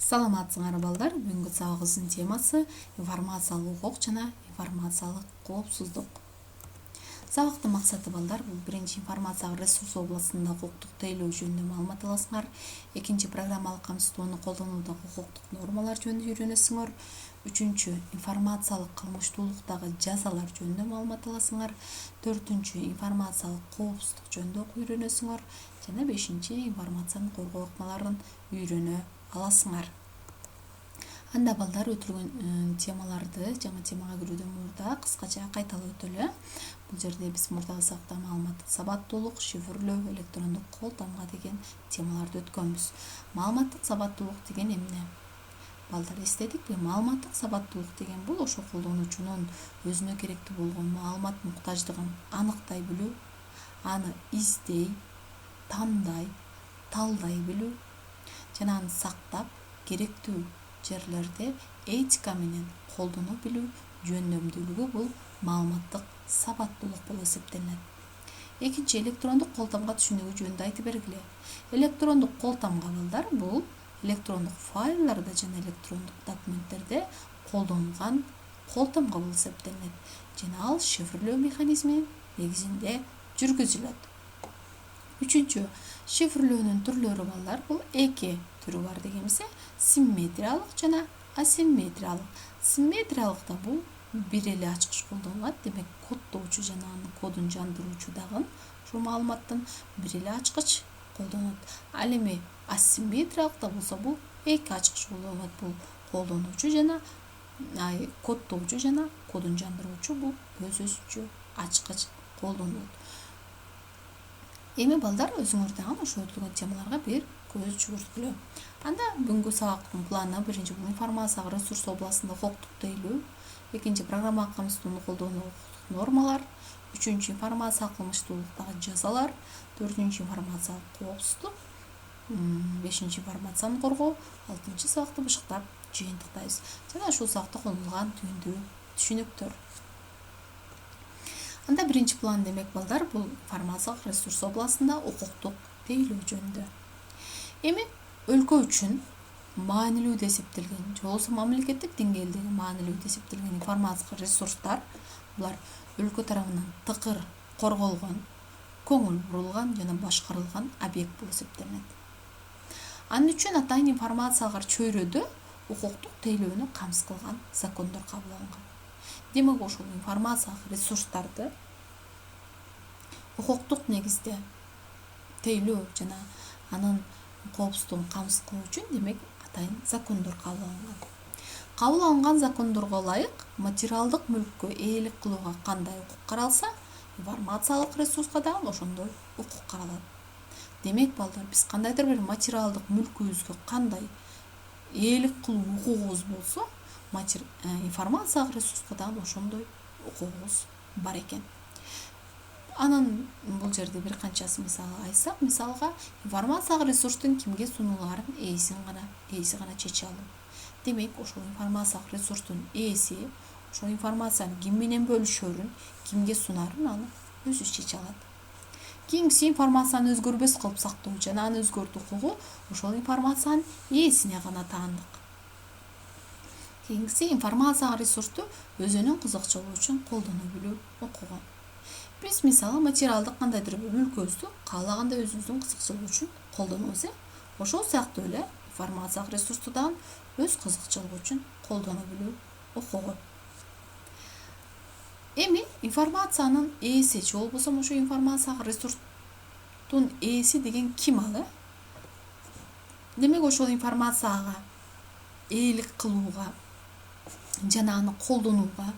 Саламатсыңар балдар. Бүгүнкү сабагыбыздын темасы информациялык укук жана информациялык коопсуздук. Сабактын максаты балдар бул биринчи информациялык ресурс областында укуктук тейлөө жөнүндө маалымат аласыңар. Экинчи программалык камсыздоону колдонуудагы укуктук нормалар жөнүндө үйрөнөсүңөр. Үчүнчү информациялык кылмыштуулуктагы жазалар жөнүндө маалымат аласыңар. Төртүнчү информациялык коопсуздук жөнүндө үйрөнөсүңөр. Жана бешинчи информацияны коргоо ыкмаларын үйрөнө аласыңар. Анда балдар өтүлгөн темаларды жаңы темага кирүүдөн мурда кыскача кайталап өтөлү. Бул жерде биз мурдагы сабакта маалыматтык сабаттуулук, шифрлөө, электрондук кол тамга деген темаларды өткөнбүз. Маалыматтык сабаттуулук деген эмне? Балдар эстедикпи? Маалыматтык сабаттуулук деген бул ошол колдонуучунун өзүнө керектүү болгон маалымат муктаждыгын аныктай билүү, аны издей, тандай, талдай билүү жана аны сактап, керектүү жерлерде этика менен колдоно билүү жөндөмдүүлүгү бул маалыматтык сабаттуулук болуп эсептелинет. Экинчи электрондук кол тамга түшүнүгү жөнүндө айтып бергиле. Электрондук кол тамга балдар бул электрондук файлдарда жана электрондук документтерде колдонулган кол тамга болуп эсептелинет жана ал шифрлөө механизми негизинде жүргүзүлөт. Үчүнчү шифрлөөнүн түрлөрү балдар бул эки түрү бар дегенбиз. Симметриялык жана асимметриялык. Симметриялыкта бул бир эле ачкыч колдонулат, демек коддоочу жана анын кодун жандыруучу дагы ушул маалыматтын бир эле ачкыч колдонулат. Ал эми асимметриялыкта болсо бул эки ачкыч колдонулат. Бул колдонуучу жана коддоочу жана кодун жандыруучу бул өз-өзүнчө ачкыч колдонулат. Эми балдар өзүңөр дагы ошо өтүлгөн темаларга бир көз жүгүрткүлө. Анда бүгүнкү сабактын планы биринчи бул информациялык ресурс областында укуктук тейлөө, экинчи программалык камсыздоону колдонуу укуктук нормалар, үчүнчү информациялык кылмыштуулуктагы жазалар, төртүнчү информациялык коопсуздук, бешинчи информацияны коргоо, алтынчы сабакты бышыктап жыйынтыктайбыз. Жана ушул сабакта колдонулган түйүндүү түшүнүктөр. Анда биринчи план демек балдар бул информациялык ресурс областында укуктук тейлөө жөнүндө. Эми өлкө үчүн маанилүү деп эсептелген же болбосо мамлекеттик деңгээлдеги маанилүү деп эсептелген информациялык ресурстар булар өлкө тарабынан тыкыр корголгон, көңүл бурулган жана башкарылган объект болуп эсептелинет. Анын үчүн атайын информациялык чөйрөдө укуктук тейлөөнү камсыз кылган закондор кабыл алынган. Демек ошол информациялык ресурстарды укуктук негизде тейлөө жана анын коопсуздугун камсыз кылуу үчүн демек атайын закондор кабыл алынган. Кабыл алынган закондорго ылайык материалдык мүлккө ээлик кылууга кандай укук каралса, информациялык ресурска дагы ошондой укук каралат. Демек балдар биз кандайдыр бир материалдык мүлкүбүзгө кандай ээлик кылуу укугубуз болсо, информациялык ресурска дагы ошондой укугубуз бар экен. Анын бул жерде бир канчасы мисалы айтсак, мисалга информациялык ресурстун кимге сунулаарын ээси гана чече алат. Демек ошол информациялык ресурстун ээси ошол информацияны ким менен бөлүшөрүн, кимге сунаарын аны өзү чече алат. Кийинкиси информацияны өзгөрбөс кылып сактоо жана аны өзгөртүү укугу ошол информациянын ээсине гана таандык. Кийинкиси информациялык ресурсту өзүнүн кызыкчылыгы үчүн колдоно билүү укугу. Биз мисалы материалдык кандайдыр бир мүлкүбүздү каалагандай өзүбүздүн кызыкчылыгы үчүн колдонобуз. Ошол сыяктуу эле информациялык ресурсту дагы өз кызыкчылыгы үчүн колдоно билүү укугу. Эми информациянын ээси же болбосо ошо информациялык ресурстун ээси деген ким ал? Демек ошол информацияга ээлик кылууга жана аны колдонууга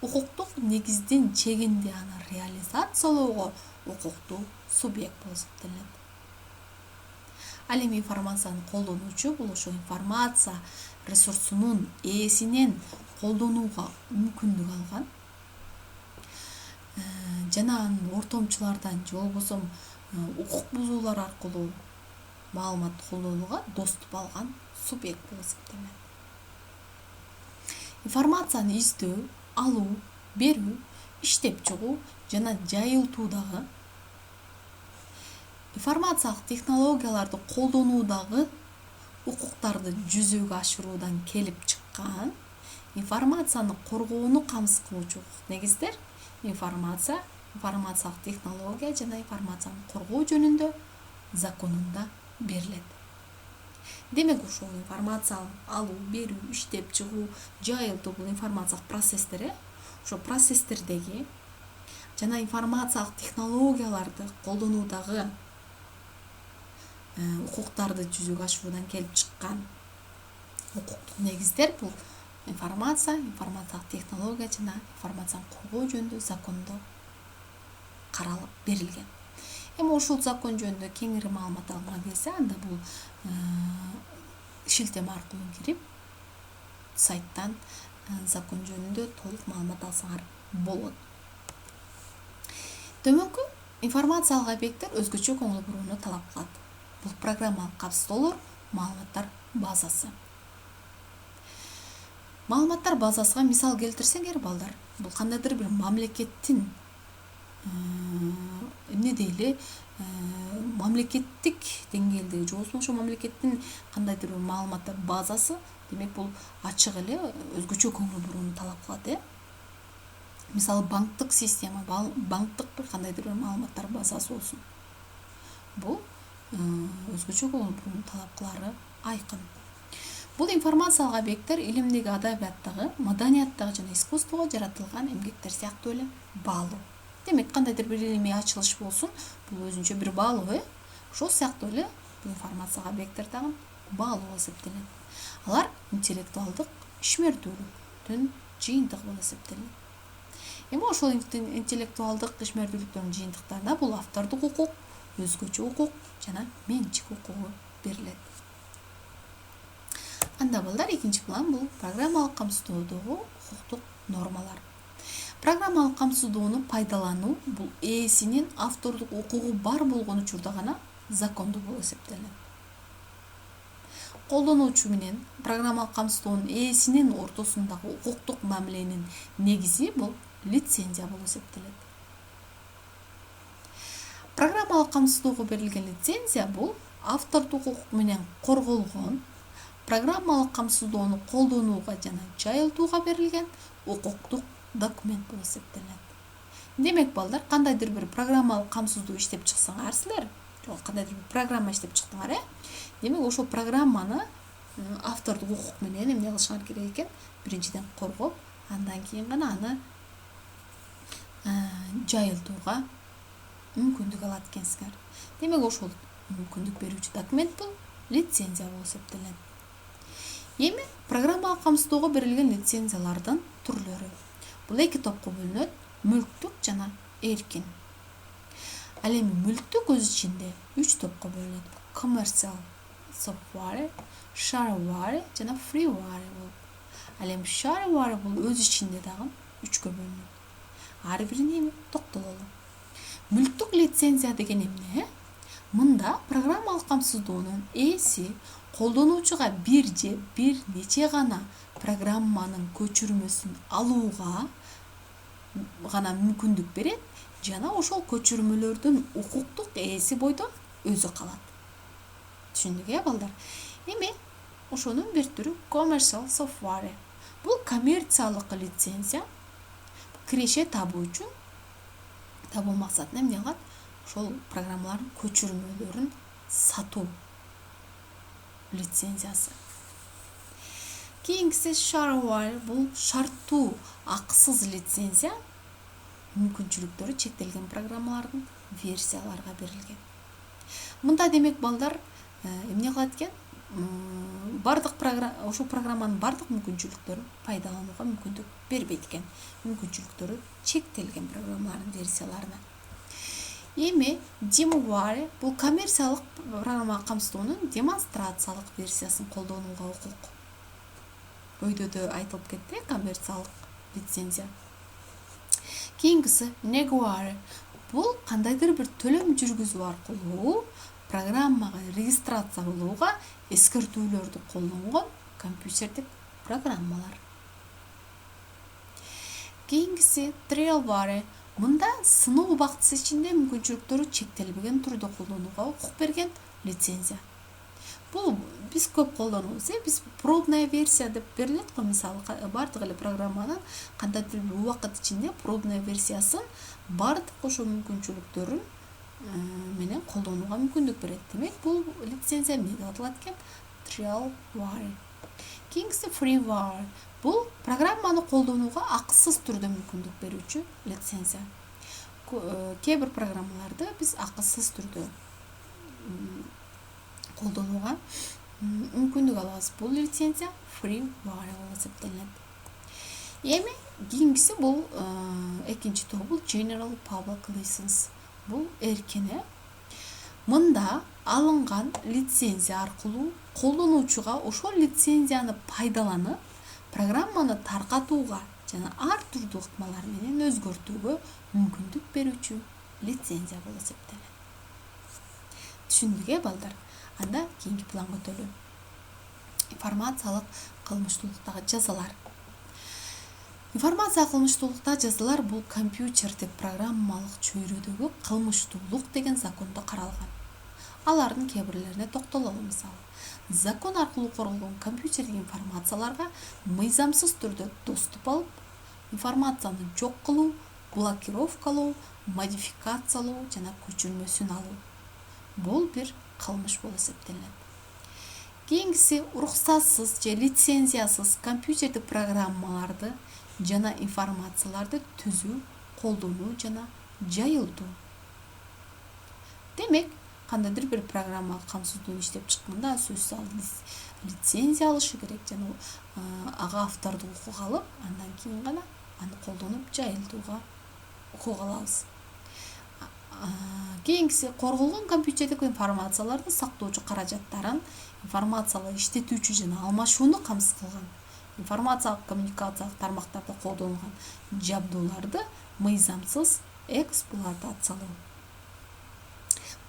укуктук негиздин чегинде аны реализациялоого укуктуу субъект болуп эсептелинет. Ал эми информацияны колдонуучу бул ошо информация ресурсунун ээсинен колдонууга мүмкүндүк алган жана анын ортомчулардан же болбосо укук бузуулар аркылуу маалымат колдонууга доступ алган субъект болуп эсептелинет. Информацияны издөө, алуу, берүү, иштеп чыгуу жана жайылтуудагы информациялык технологияларды колдонуудагы укуктарды жүзөгө ашыруудан келип чыккан информацияны коргоону камсыз кылуучу укук негиздер информациялык технология жана информацияны коргоо жөнүндө законунда берилет. Демек ушул информация алуу, берүү, иштеп чыгуу, жайылтуу бул информациялык процесстер, ошо процесстердеги жана информациялык технологияларды колдонуудагы укуктарды жүзөгө ашыруудан келип чыккан укуктук негиздер бул информациялык технология жана информацияны коргоо жөнүндө закондо каралып берилген. Эми ушул закон жөнүндө кеңири маалымат алгыңар келсе, анда бул шилтеме аркылуу кирип сайттан закон жөнүндө толук маалымат алсаңар болот. Төмөнкү информациялык объекттер өзгөчө көңүл бурууну талап кылат. Бул программалык капсулалар, маалыматтар базасы. Маалыматтар базасына мисал келтирсеңер балдар, бул кандайдыр бир мамлекеттин эмне дейли, мамлекеттик деңгээлде же болбосо мамлекеттин кандайдыр бир маалыматтар базасы, демек бул ачык эле өзгөчө көңүл бурууну талап кылат. Мисалы банктык система, банктык бир кандайдыр бир маалыматтар базасы болсун. Бул өзгөчө көңүл бурууну талап кылары айкын. Бул информациялык объекттер илимдеги, адабияттагы, маданияттагы жана искусствого жаратылган эмгектер сыяктуу эле баалуу. Демек кандайдыр бир илимий ачылыш болсун, бул өзүнчө бир баалуу, ошол сыяктуу эле бул информациялык объекттер дагы баалуу эсептелет. Алар интеллектуалдык ишмердүүлүктүн жыйынтыгы болуп эсептелет. Эми ошол интеллектуалдык ишмердүүлүктөрдүн жыйынтыктарына бул автордук укук, өзгөчө укук жана менчик укугу берилет. Анда балдар, экинчи план бул программалык камсыздоодогу укуктук нормалар. Программалык камсыздоону пайдалануу бул ээсинин автордук укугу бар болгон учурда гана закондуу болуп эсептелет. Колдонуучу менен программалык камсыздоонун ээсинин ортосундагы укуктук мамиленин негизи бул лицензия болуп эсептелет. Программалык камсыздоого берилген лицензия бул автордук укук менен корголгон, программалык камсыздоону колдонууга жана жайылтууга берилген укуктук документ болуп эсептелет. Демек балдар, кандайдыр бир программалык камсыздоо иштеп чыксаңар силер, же кандайдыр бир программа иштеп чыктыңар, демек ошол программаны автордук укук менен эмне кылышыңар керек экен? Биринчиден коргоп, андан кийин гана аны жайылтууга мүмкүндүк алат экенсиңер. Демек ошол мүмкүндүк берүүчү документ бул лицензия болуп эсептелет. Эми программалык камсыздоого берилген лицензиялардын түрлөрү. Бул эки топко бөлүнөт: мүлктүк жана эркин. Ал эми мүлктүк өз ичинде 3 топко бөлүнөт: commercial software, shareware жана freeware болуп. Ал эми shareware бул өз ичинде дагы 3кө бөлүнөт. Ар бирине эми токтололу. Мүлктүк лицензия деген эмне? Мында программалык камсыздоонун ээси колдонуучуга бир же бир нече гана программанын көчүрмөсүн алууга гана мүмкүндүк берет жана ошол көчүрмөлөрдүн укуктук ээси бойдон өзү калат. Түшүндүк, балдар? Эми ошонун бир түрү commercial software. Бул коммерциялык лицензия. Киреше табуу үчүн, табуу максатында эмне кылат? Ошол программалардын көчүрмөлөрүн сатуу лицензиясы. Кийинкиси shareware, бул шарттуу акысыз лицензия. Мүмкүнчүлүктөрү чектелген программалардын версияларга берилген. Мында демек балдар эмне кылат экен? Бардык ошол программанын бардык мүмкүнчүлүктөрүн пайдаланууга мүмкүндүк бербейт экен. Мүмкүнчүлүктөрү чектелген программалардын версияларына. Эми demoware бул коммерциялык программа камсыздоонун демонстрациялык версиясын колдонууга укук. Өйдөдө айтылып кетти, коммерциялык лицензия. Кийинкиси negware. Бул кандайдыр бир төлөм жүргүзүү аркылуу программага регистрация кылууга эскертүүлөрдү колдонгон компьютердик программалар. Кийинкиси trailware. Мында сыноо убактысы ичинде мүмкүнчүлүктөрү чектелбеген түрдө колдонууга укук берген лицензия. Бул биз көп колдонобуз. Биз пробная версия деп берилет го, мисалы баардык эле программанын кандайдыр бир убакыт ичинде пробная версиясын баардык ошо мүмкүнчүлүктөрүн менен колдонууга мүмкүндүк берет. Демек бул лицензия эмне деп аталат экен? Trialware. Кийинкиси freeware. Бул программаны колдонууга акысыз түрдө мүмкүндүк берүүчү лицензия. Кээ бир программаларды биз акысыз түрдө колдонууга мүмкүндүк алабыз. Бул лицензия freeware болуп эсептелет. Эми кийинкиси бул экинчи топ, бул general public license. Бул эркине. Мында алынган лицензия аркылуу колдонуучуга ошол лицензияны пайдаланып, программаны таркатууга жана ар түрдүү ыкмалар менен өзгөртүүгө мүмкүндүк берүүчү лицензия болуп эсептелет. Түшүндүк балдар? Анда кийинки планга өтөлү. Информациялык кылмыштуулуктагы жазалар. Информация кылмыштуулуктагы жазалар бул компьютердик программалык чөйрөдөгү кылмыштуулук деген закондо каралган. Алардын кээ бирлерине токтололу. Мисалы, закон аркылуу корголгон компьютердик информацияларга мыйзамсыз түрдө доступ алып, информацияны жок кылуу, блокировкалоо, модификациялоо жана көчүрмөсүн алуу. Бул бир кылмыш болуп эсептелет. Кийинкиси уруксатсыз же лицензиясыз компьютердик программаларды жана информацияларды түзүү, колдонуу жана жайылтуу. Демек, кандайдыр бир программа камсыздуу иштеп чыкканда сөзсүз лицензия алышы керек жана ага автордук укук алып, андан кийин гана аны колдонуп жайылтууга укук алабыз. Кийинкиси корголгон компьютердик информацияларды сактоочу каражаттарын информациялык иштетүүчү жана алмашууну камсыз кылган информациялык коммуникациялык тармактарда колдонулган жабдууларды мыйзамсыз эксплуатациялоо.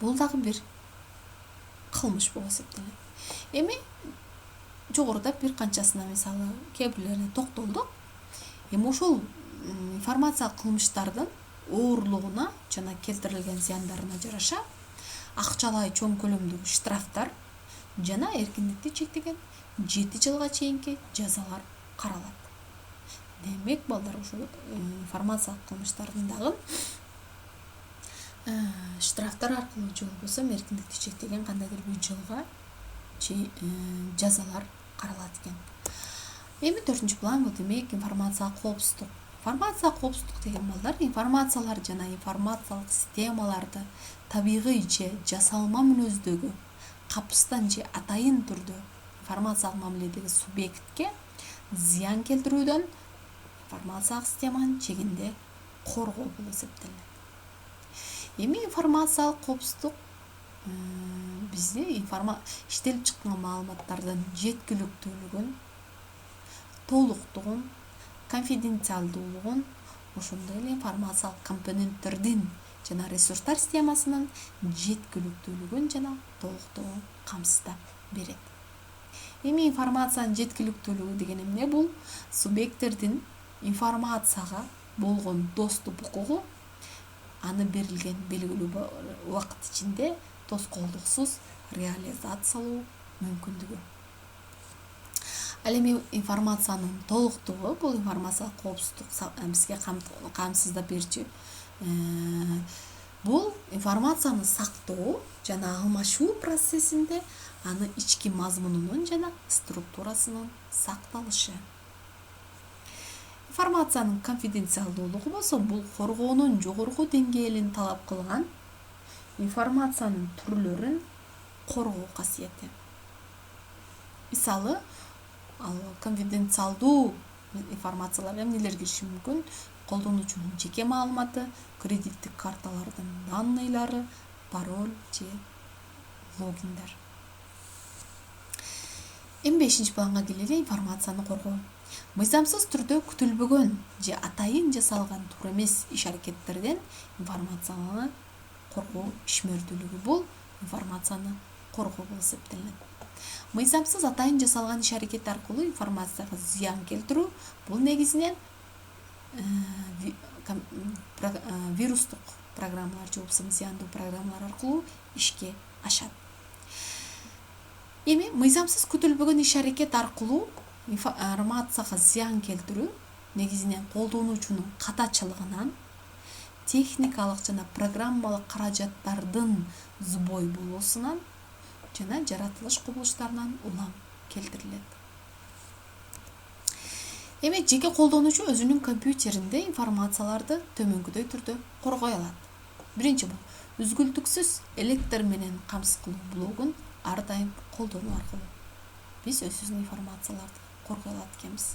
Бул дагы бир кылмыш болуп эсептелет. Эми жогоруда бир канчасына, мисалы, кээ бирлерине токтолдук. Эми ошол информациялык кылмыштардын оорлугуна жана келтирилген зыяндарына жараша акчалай чоң көлөмдөгү штрафтар жана эркиндикти чектеген 7 жылга чейинки жазалар каралат. Демек, балдар, ошол информациялык кылмыштардын дагы штрафтар аркылуу же болбосо эркиндикти чектеген кандайдыр бир жылга жазалар каралат экен. Эми 4-чү план бул демек информациялык коопсуздук. Информациялык коопсуздук деген балдар информациялар жана информациялык системаларды табигый же жасалма мүнөздөгү капыстан же атайын түрдө информациялык мамиледеги субъектке зыян келтирүүдөн информациялык системанын чегинде коргоо болуп эсептелет. Эми информациялык коопсуздук бизде иштелип чыккан маалыматтардын жеткиликтүүлүгүн, толуктугун, конфиденциалдуулугун, ошондой эле информациялык компоненттердин жана ресурстар системасынын жеткиликтүүлүгүн жана толуктугун камсыздап берет. Эми информациянын жеткиликтүүлүгү деген эмне? Бул субъекттердин информацияга болгон доступ укугу аны берилген белгилүү убакыт ичинде тоскоолдуксуз реализациялоо мүмкүндүгү. Ал эми информациянын толуктугу бул информациялык коопсуздук бизге камсыздап берчү. Бул информацияны сактоо жана алмашуу процессинде аны ички мазмунунун жана структурасынын сакталышы. Информациянын конфиденциалдуулугу болсо бул коргоонун жогорку деңгээлин талап кылган информациянын түрлөрүн коргоо касиети. Мисалы, ал конфиденциалдуу информацияларга эмнелер кириши мүмкүн? Колдонуучунун жеке маалыматы, кредиттик карталардын данныйлары, пароль же логиндер. Эми 5-чи планга келели, информацияны коргоо. Мыйзамсыз түрдө күтүлбөгөн же атайын жасалган туура эмес иш-аракеттерден информацияны коргоо ишмердүүлүгү бул информацияны коргоо болуп эсептелет. Мыйзамсыз атайын жасалган иш-аракет аркылуу информацияга зыян келтирүү бул негизинен вирустук программалар же болбосо зыяндуу программалар аркылуу ишке ашат. Эми мыйзамсыз күтүлбөгөн иш-аракет аркылуу информацияга зыян келтирүү негизинен колдонуучунун катачылыгынан, техникалык жана программалык каражаттардын збой болуусунан жана жаратылыш кубулуштарынан улам келтирилет. Эми жеке колдонуучу өзүнүн компьютеринде информацияларды төмөнкүдөй түрдө коргой алат. Биринчи бул үзгүлтүксүз электр менен камсыз кылуу блогун ар дайым колдонуу аркылуу биз өзүбүздүн информацияларды коргой алат экенбиз.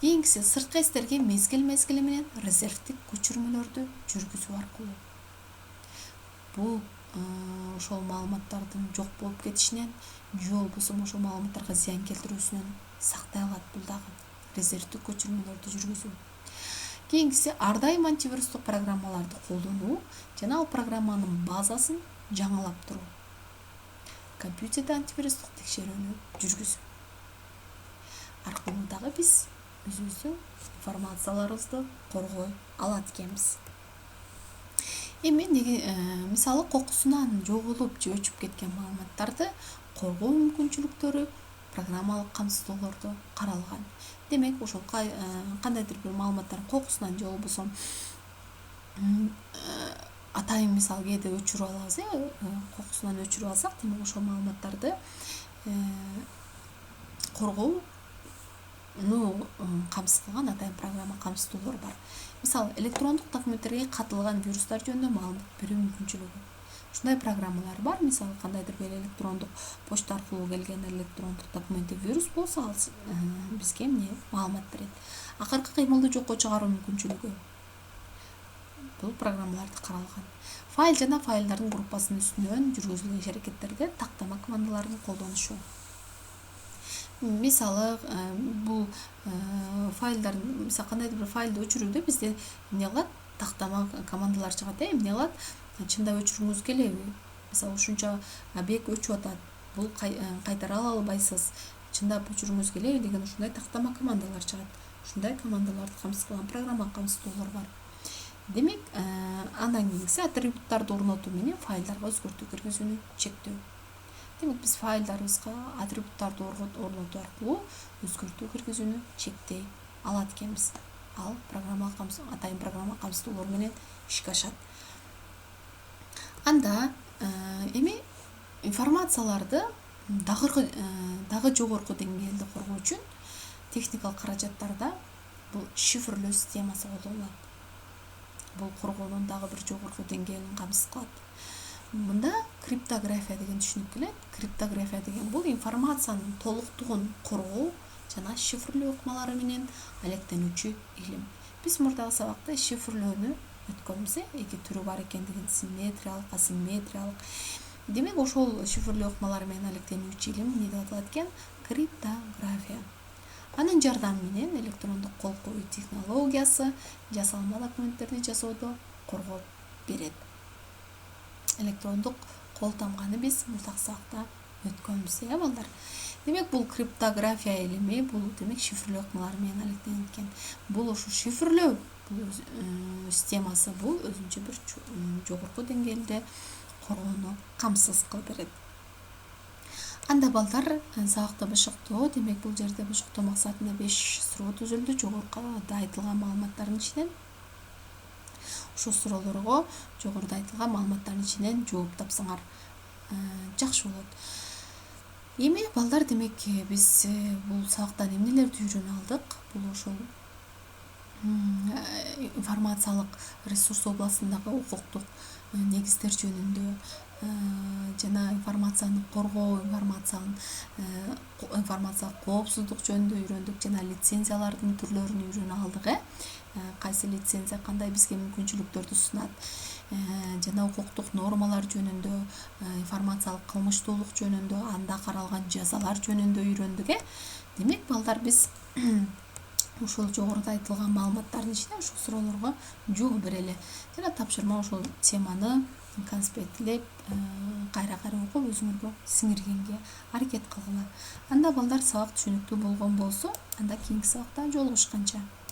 Кийинкиси сырткы эстерге мезгил менен резервдик көчүрмөлөрдү жүргүзүү аркылуу. Бул ошол маалыматтардын жок болуп кетишинен же болбосо ошол маалыматтарга зыян келтирүүсүнөн сактай алат бул дагы резервдик көчүрмөлөрдү жүргүзүү. Кийинкиси ар дайым антивирустук программаларды колдонуу жана ал программанын базасын жаңылап туруу. Компьютерде антивирустук текшерүүнү жүргүзүү аркылуу дагы биз өзүбүздүн информацияларыбызды коргой алат экенбиз. Эми мисалы кокусунан жоголуп же өчүп кеткен маалыматтарды коргоо мүмкүнчүлүктөрү программалык камсыздоолордо каралган. Демек, ошол кандайдыр бир маалыматтардын кокусунан же болбосо атайын мисалы кээде өчүрүп алабыз, кокусунан өчүрүп алсак, демек ошол маалыматтарды коргоону камсыз кылган атайын программа камсыздоолор бар. Мисалы, электрондук документтерге катылган вирустар жөнүндө маалымат берүү мүмкүнчүлүгү. Ушундай программалар бар. Мисалы, кандайдыр бир электрондук почта аркылуу келген электрондук документте вирус болсо, ал бизге маалымат берет. Акыркы кыймылды жокко чыгаруу мүмкүнчүлүгү бул программаларда каралган. Файл жана файлдардын группасынын үстүнөн жүргүзүлгөн иш-аракеттерде тактама командаларын колдонушу. Мисалы, бул файлдардын, мисалы, кандайдыр бир файлды өчүрүүдө бизде эмне кылат? Тактама командалар чыгат, эмне кылат? Чындап өчүргүңүз келеби? Мисалы, ушунча объект өчүп атат, бул кайтара албайсыз, чындап өчүргүңүз келеби деген ушундай тактама командалар чыгат. Ушундай командаларды камсыз кылган программа камсыздоолор бар. Демек, андан кийинкиси атрибуттарды орнотуу менен файлдарга өзгөртүү киргизүүнү чектөө. Демек, биз файлдарыбызга атрибуттарды орнотуу аркылуу өзгөртүү киргизүүнү чектей алат экенбиз. Ал атайын программа камсыздоолор менен ишке ашат. Анда эми информацияларды дагы жогорку деңгээлде коргоо үчүн техникалык каражаттарда бул шифрлөө системасы колдонулат. Бул коргоонун дагы бир жогорку деңгээлин камсыз кылат. Мында криптография деген түшүнүк келет. Криптография деген бул информациянын толуктугун коргоо жана шифрлөө ыкмалары менен алектенүүчү илим. Биз мурдагы сабакта шифрлөөнү өткөнбүз, эки түрү бар экендигин, симметриялык, асимметриялык. Демек, ошол шифрлөө ыкмалары менен алектенүүчү илим эмне деп аталат экен? Криптография. Анын жардамы менен электрондук кол коюу технологиясы жасалма документтерди жасоодо коргоп берет. Электрондук кол тамганы биз мурдагы сабакта өткөнбүз, балдар. Демек, бул криптография илими, бул демек шифрлөө ыкмалары менен алектенет экен. Бул ошо шифрлөө системасы бул өзүнчө бир жогорку деңгээлде коргоону камсыз кылып берет. Анда балдар, сабакты бышыктоо, демек бул жерде бышыктоо максатында 5 суроо түзүлдү. Жогоруда айтылган маалыматтардын ичинен ошол суроолорго жогоруда айтылган маалыматтардын ичинен жооп тапсаңар жакшы болот. Эми балдар, демек биз бул сабактан эмнелерди үйрөнө алдык? Бул ошол информациялык ресурс областындагы укуктук негиздер жөнүндө жана информацияны коргоо, информациялык коопсуздук жөнүндө үйрөндүк жана лицензиялардын түрлөрүн үйрөнө алдык. Кайсы лицензия кандай бизге мүмкүнчүлүктөрдү сунат, жана укуктук нормалар жөнүндө, информациялык кылмыштуулук жөнүндө, анда каралган жазалар жөнүндө үйрөндүк. Демек, балдар, биз ошол жогоруда айтылган маалыматтардын ичинен ошол суроолорго жооп берели. Жана тапшырма ошол теманы конспекттелеп, кайра окуп өзүңөргө сиңиргенге аракет кылгыла. Анда балдар, сабак түшүнүктүү болгон болсо, анда кийинки сабакта жолугушканча.